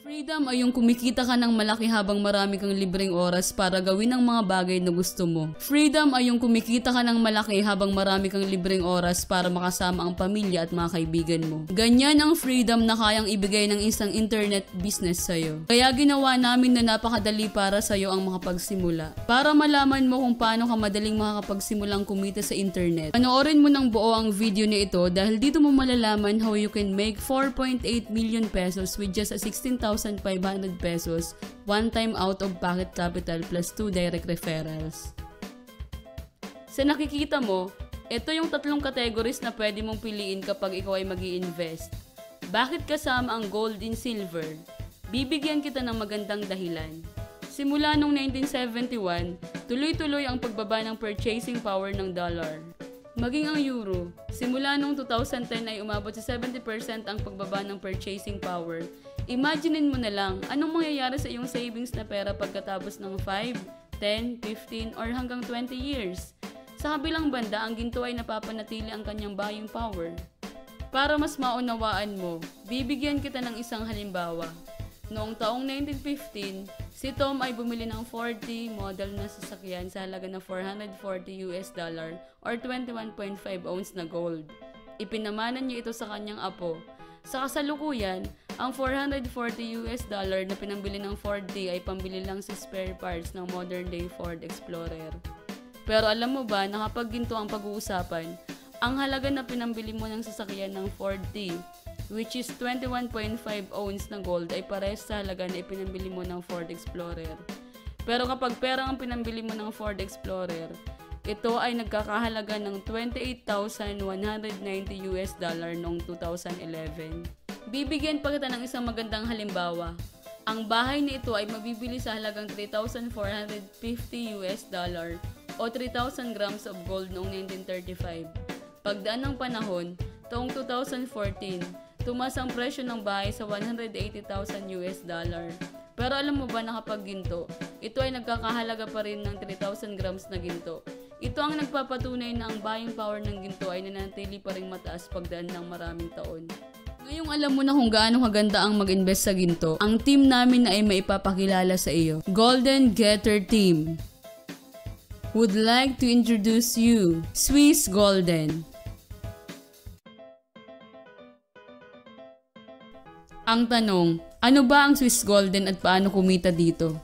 Freedom ay yung kumikita ka ng malaki habang marami kang libreng oras para gawin ang mga bagay na gusto mo. Freedom ay yung kumikita ka ng malaki habang marami kang libreng oras para makasama ang pamilya at mga kaibigan mo. Ganyan ang freedom na kayang ibigay ng isang internet business sa'yo. Kaya ginawa namin na napakadali para sa'yo ang makapagsimula. Para malaman mo kung paano ka madaling makakapagsimulang kumita sa internet, panoorin mo ng buo ang video na ito dahil dito mo malalaman how you can make 4.8 million pesos with just a 16,500 pesos one-time out-of-pocket capital plus 2 direct referrals. Sa nakikita mo, ito yung tatlong categories na pwede mong piliin kapag ikaw ay mag-i-invest. Bakit kasama ang gold and silver? Bibigyan kita ng magandang dahilan. Simula noong 1971, tuloy-tuloy ang pagbaba ng purchasing power ng dollar. Maging ang euro, simula noong 2010 ay umabot sa 70% ang pagbaba ng purchasing power. Imaginein mo na lang, anong mangyayari sa iyong savings na pera pagkatapos ng 5, 10, 15, or hanggang 20 years? Sa kabilang banda, ang ginto ay napapanatili ang kanyang buying power. Para mas maunawaan mo, bibigyan kita ng isang halimbawa. Noong taong 1915, si Tom ay bumili ng 40 model na sasakyan sa halaga na $440 or 21.5 ounce na gold. Ipinamanan niya ito sa kanyang apo. Sa kasalukuyan, ang $440 na pinambili ng Ford D ay pambili lang sa spare parts ng modern day Ford Explorer. Pero alam mo ba na kapag ginto ang pag-uusapan, ang halaga na pinambili mo ng sasakyan ng Ford D, which is 21.5 ounce na gold, ay parehas sa halaga na ipinambili mo ng Ford Explorer. Pero kapag pera ang pinambili mo ng Ford Explorer, ito ay nagkakahalaga ng $28,190 noong 2011. Bibigyan pa kita ng isang magandang halimbawa. Ang bahay na ito ay mabibili sa halagang $3,450 o 3,000 grams of gold noong 1935. Pagdaan ng panahon, taong 2014, tumaas ang presyo ng bahay sa $180,000. Pero alam mo ba na kapag ginto, ito ay nagkakahalaga pa rin ng 3,000 grams na ginto. Ito ang nagpapatunay na ang buying power ng ginto ay nanatili pa rin mataas pagdaan ng maraming taon. Ngayong alam mo na kung gaano kaganda ang mag-invest sa ginto, ang team namin na ay maipapakilala sa iyo. Golden Getter Team would like to introduce you, Swiss Golden. Ang tanong, ano ba ang Swiss Golden at paano kumita dito?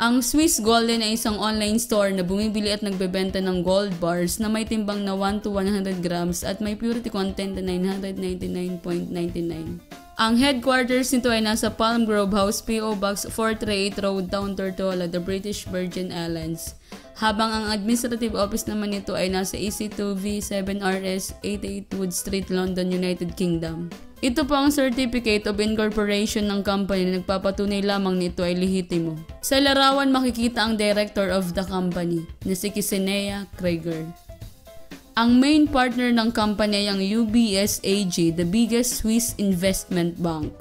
Ang Swiss Golden ay isang online store na bumibili at nagbebenta ng gold bars na may timbang na 1 to 100 grams at may purity content na 999.99. Ang headquarters nito ay nasa Palm Grove House, P.O. Box 438 Road, Town Tortola, the British Virgin Islands. Habang ang administrative office naman nito ay nasa EC2V7RS 88 Wood Street, London, United Kingdom. Ito po ang Certificate of Incorporation ng company na nagpapatunay lamang nito ay lehitimo. Sa larawan makikita ang director of the company na si Kisenea Krieger. Ang main partner ng company ay ang UBS AG, the biggest Swiss investment bank.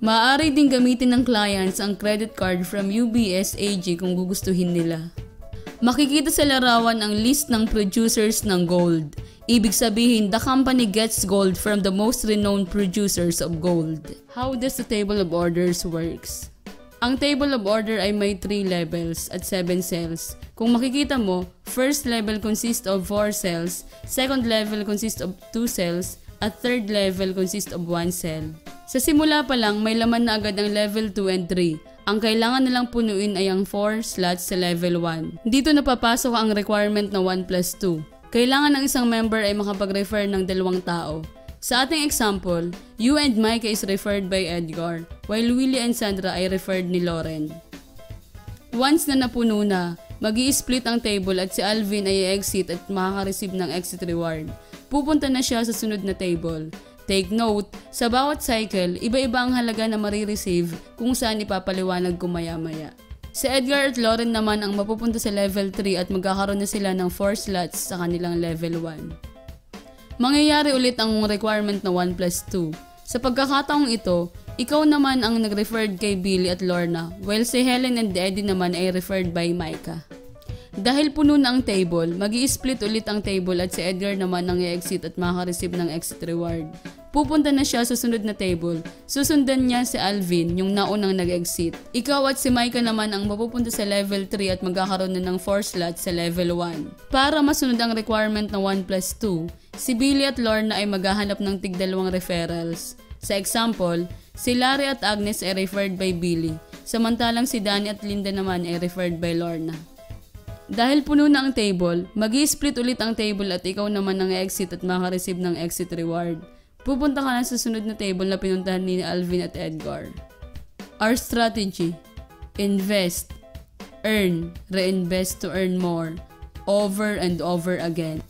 Maaari din gamitin ng clients ang credit card from UBS AG kung gugustuhin nila. Makikita sa larawan ang list ng producers ng gold. Ibig sabihin, the company gets gold from the most renowned producers of gold. How does the table of orders works? Ang table of order ay may 3 levels at 7 cells. Kung makikita mo, first level consists of 4 cells, second level consists of 2 cells, at third level consists of 1 cell. Sa simula pa lang, may laman na agad ang level 2 and 3. Ang kailangan nilang punuin ay ang 4 slots sa level 1. Dito napapasok ang requirement na 1 plus 2. Kailangan ng isang member ay makapag-refer ng 2 tao. Sa ating example, you and Micah is referred by Edgar, while Willie and Sandra ay referred ni Lauren. Once na napuno na, mag-i-split ang table at si Alvin ay exit at makaka-receive ng exit reward. Pupunta na siya sa sunod na table. Take note, sa bawat cycle, iba-iba ang halaga na marireceive kung saan ipapaliwanag ko maya-maya. Si Edgar at Lauren naman ang mapupunta sa level 3 at magkakaroon na sila ng 4 slots sa kanilang level 1. Mangyayari ulit ang requirement na 1 plus 2. Sa pagkakataong ito, ikaw naman ang nag-referred kay Billy at Lorna, while si Helen and Eddie naman ay referred by Micah. Dahil puno na ang table, mag-i-split ulit ang table at si Edgar naman ang i-exit at makaka-receive ng exit reward. Pupunta na siya sa sunod na table. Susundan niya si Alvin, yung naunang nag-exit. Ikaw at si Micah naman ang mapupunta sa level 3 at magkakaroon na ng 4 slots sa level 1. Para masunod ang requirement na 1+2, si Billy at Lorna ay maghahanap ng tig-2 referrals. Sa example, si Larry at Agnes ay referred by Billy, samantalang si Danny at Linda naman ay referred by Lorna. Dahil puno na ang table, mag-i-split ulit ang table at ikaw naman ang exit at makareceive ng exit reward. Pupunta ka na sa sunod na table na pinuntahan ni Alvin at Edgar. Our strategy: invest, earn, reinvest to earn more, over and over again.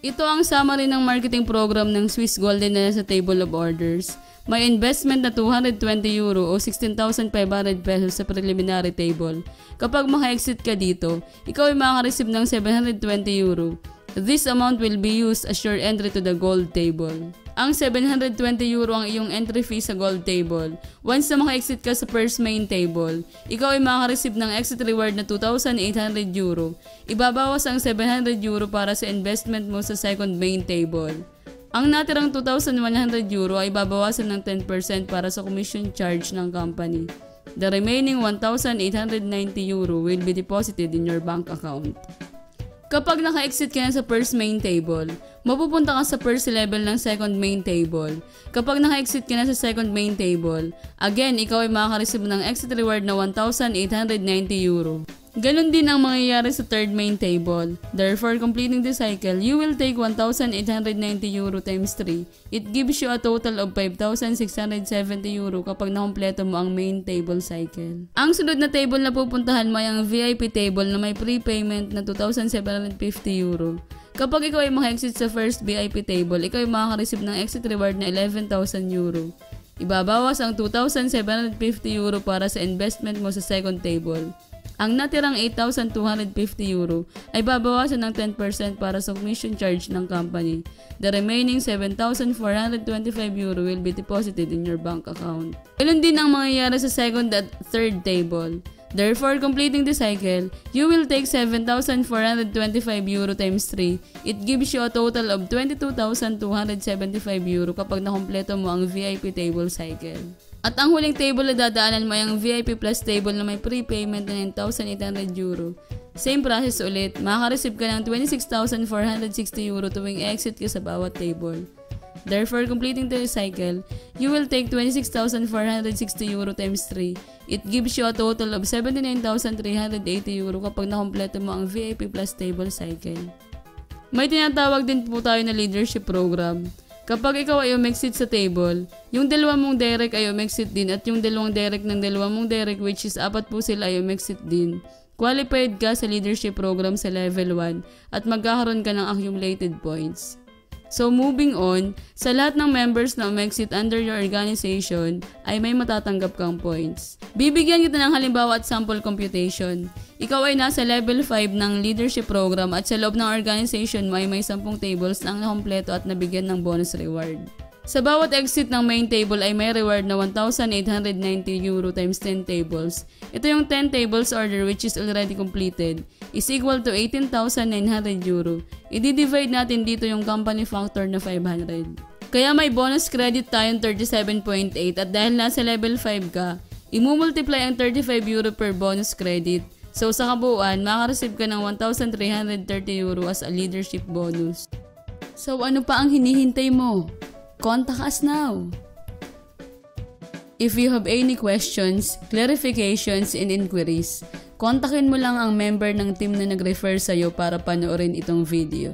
Ito ang summary ng marketing program ng Swiss Golden na sa Table of Orders. May investment na €220 o 16,500 pesos sa preliminary table. Kapag maka-exit ka dito, ikaw ay makaka-receive ng €720. This amount will be used as your entry to the gold table. Ang €720 ang iyong entry fee sa gold table. Once na maka-exit ka sa first main table, ikaw ay makaka-receive ng exit reward na €2,800. Ibabawas ang €700 para sa investment mo sa second main table. Ang natirang €2,100 ay babawasan ng 10% para sa commission charge ng company. The remaining €1,890 will be deposited in your bank account. Kapag naka-exit ka na sa first main table, mapupunta ka sa first level ng second main table. Kapag naka-exit ka na sa second main table, again, ikaw ay makaka-receive ng exit reward na €1,890. Ganon din ang mangyayari sa third main table. Therefore, completing the cycle, you will take €1,890 times 3. It gives you a total of €5,670 kapag nakompleto mo ang main table cycle. Ang sunod na table na pupuntahan mo ay ang VIP table na may prepayment na €2,750. Kapag ikaw ay maka-exit sa first VIP table, ikaw ay makaka-receive ng exit reward na €11,000. Ibabawas ang €2,750 para sa investment mo sa second table. Ang natirang €8,250 ay babawasan ng 10% para sa commission charge ng company. The remaining €7,425 will be deposited in your bank account. Ganun din ang mangyayari sa second at third table. Therefore, completing the cycle, you will take €7,425 times 3. It gives you a total of €22,275 kapag nakompleto mo ang VIP table cycle. At ang huling table na dadaanan mo ay ang VIP Plus table na may prepayment na €9,800. Same process ulit, makaka-receive ka ng €26,460 tuwing exit ka sa bawat table. Therefore, completing the cycle, you will take €26,460 times 3. It gives you a total of €79,380 kapag nakompleto mo ang VIP Plus table cycle. May tinatawag din po tayo na leadership program. Kapag ikaw ay umexit sa table, yung dalawa mong direct ay umexit din at yung dalawang direct ng dalawa mong direct, which is 4 po sila, ay umexit din. Qualified ka sa leadership program sa level 1 at magkakaroon ka ng accumulated points. So moving on, sa lahat ng members na umexit under your organization ay may matatanggap kang points. Bibigyan kita ng halimbawa at sample computation. Ikaw ay nasa level 5 ng leadership program at sa loob ng organization mo ay may 10 tables na nakompleto at nabigyan ng bonus reward. Sa bawat exit ng main table ay may reward na €1,890 times 10 tables. Ito yung 10 tables order which is already completed is equal to €18,900. I-divide natin dito yung company factor na 500. Kaya may bonus credit tayong 37.8 at dahil nasa level 5 ka, i-multiply ang €35 per bonus credit. So sa kabuuan, makaka-receive ka ng €1,330 as a leadership bonus. So ano pa ang hinihintay mo? Contact us now! If you have any questions, clarifications, and inquiries, kontakin mo lang ang member ng team na nag-refer sa'yo para panoorin itong video.